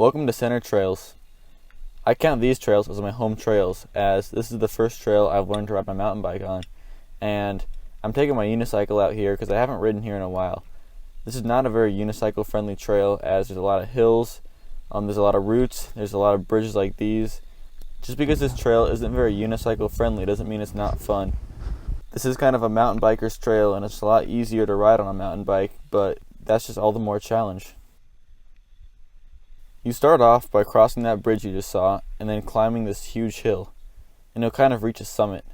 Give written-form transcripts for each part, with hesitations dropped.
Welcome to Center Trails. I count these trails as my home trails, as this is the first trail I've learned to ride my mountain bike on, and I'm taking my unicycle out here because I haven't ridden here in a while. This is not a very unicycle friendly trail, as there's a lot of hills, there's a lot of roots, there's a lot of bridges like these. Just because this trail isn't very unicycle friendly doesn't mean it's not fun. This is kind of a mountain biker's trail, and it's a lot easier to ride on a mountain bike, but that's just all the more challenge. You start off by crossing that bridge you just saw, and then climbing this huge hill, and you'll kind of reach a summit.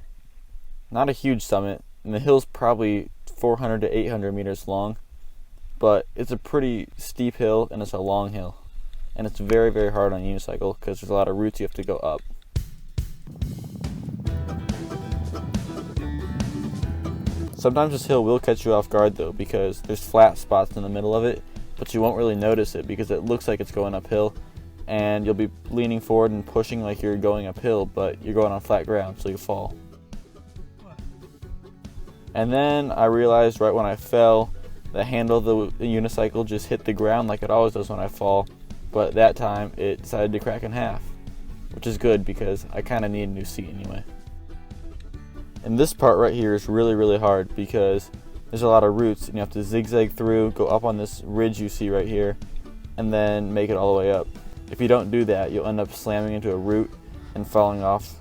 Not a huge summit, and the hill's probably 400 to 800 meters long, but it's a pretty steep hill, and it's a long hill. And it's very, very hard on a unicycle, because there's a lot of roots you have to go up. Sometimes this hill will catch you off guard though, because there's flat spots in the middle of it, but you won't really notice it because it looks like it's going uphill, and you'll be leaning forward and pushing like you're going uphill, but you're going on flat ground, so you fall. And then I realized right when I fell, the handle of the unicycle just hit the ground like it always does when I fall, but that time it decided to crack in half, which is good because I kind of need a new seat anyway. And this part right here is really, really hard because there's a lot of roots, and you have to zigzag through, go up on this ridge you see right here, and then make it all the way up. If you don't do that, you'll end up slamming into a root and falling off.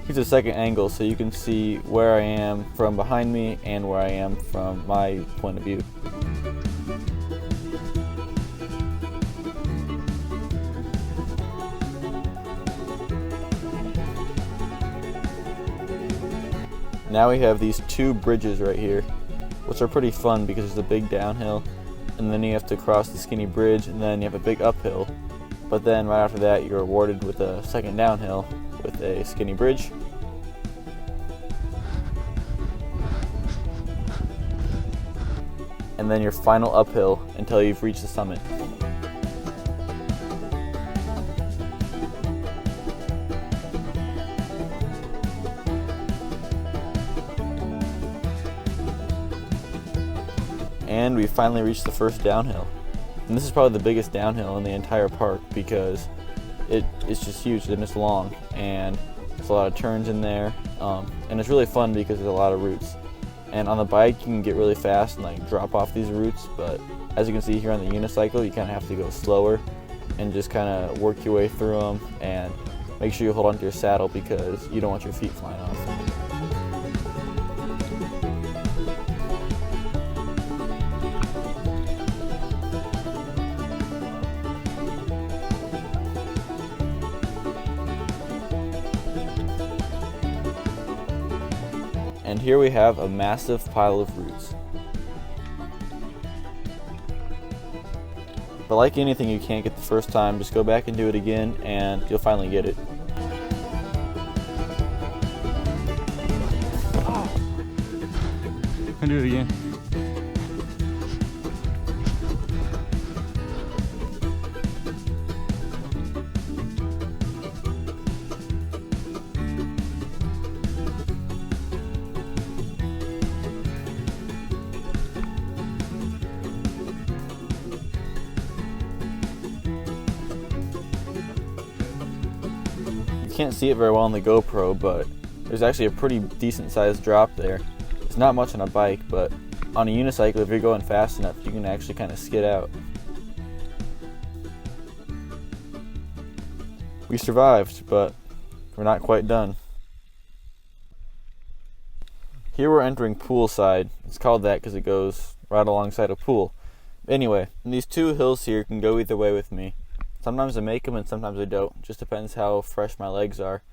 Here's a second angle so you can see where I am from behind me and where I am from my point of view. Now we have these two bridges right here, which are pretty fun because there's a big downhill, and then you have to cross the skinny bridge, and then you have a big uphill. But then right after that, you're rewarded with a second downhill with a skinny bridge. And then your final uphill until you've reached the summit. And we finally reached the first downhill. And this is probably the biggest downhill in the entire park because it's just huge and it's long, and there's a lot of turns in there, and it's really fun because there's a lot of roots. And on the bike you can get really fast and like drop off these roots, but as you can see here on the unicycle, you kind of have to go slower and just kind of work your way through them, and make sure you hold onto your saddle because you don't want your feet flying off. And here we have a massive pile of roots. But like anything you can't get the first time, just go back and do it again and you'll finally get it. I'll do it again. You can't see it very well on the GoPro, but there's actually a pretty decent sized drop there. It's not much on a bike, but on a unicycle, if you're going fast enough, you can actually kind of skid out. We survived, but we're not quite done. Here we're entering poolside. It's called that because it goes right alongside a pool. Anyway, these two hills here can go either way with me. Sometimes I make them and sometimes I don't. Just depends how fresh my legs are.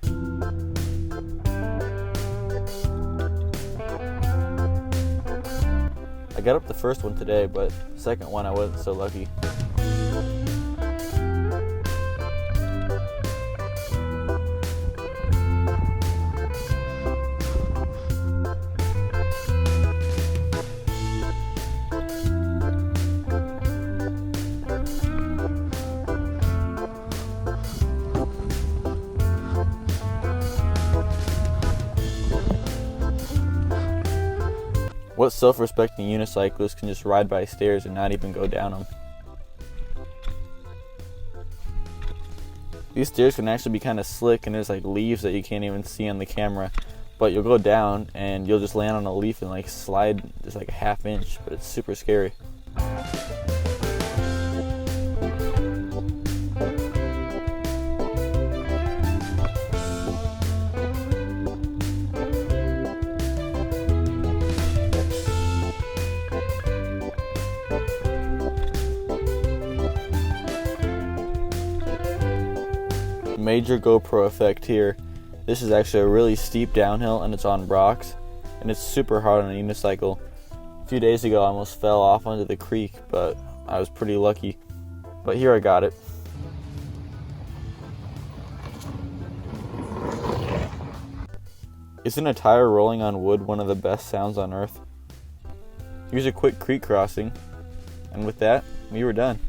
I got up the first one today, but the second one I wasn't so lucky. what self-respecting unicyclists can just ride by stairs and not even go down them? These stairs can actually be kind of slick, and there's like leaves that you can't even see on the camera, but you'll go down and you'll just land on a leaf and like slide just like a ½ inch, but it's super scary. Major GoPro effect here. This is actually a really steep downhill and it's on rocks, and it's super hard on a unicycle. A few days ago I almost fell off onto the creek, but I was pretty lucky. But here I got it. Isn't a tire rolling on wood one of the best sounds on earth? Here's a quick creek crossing, and with that, we were done.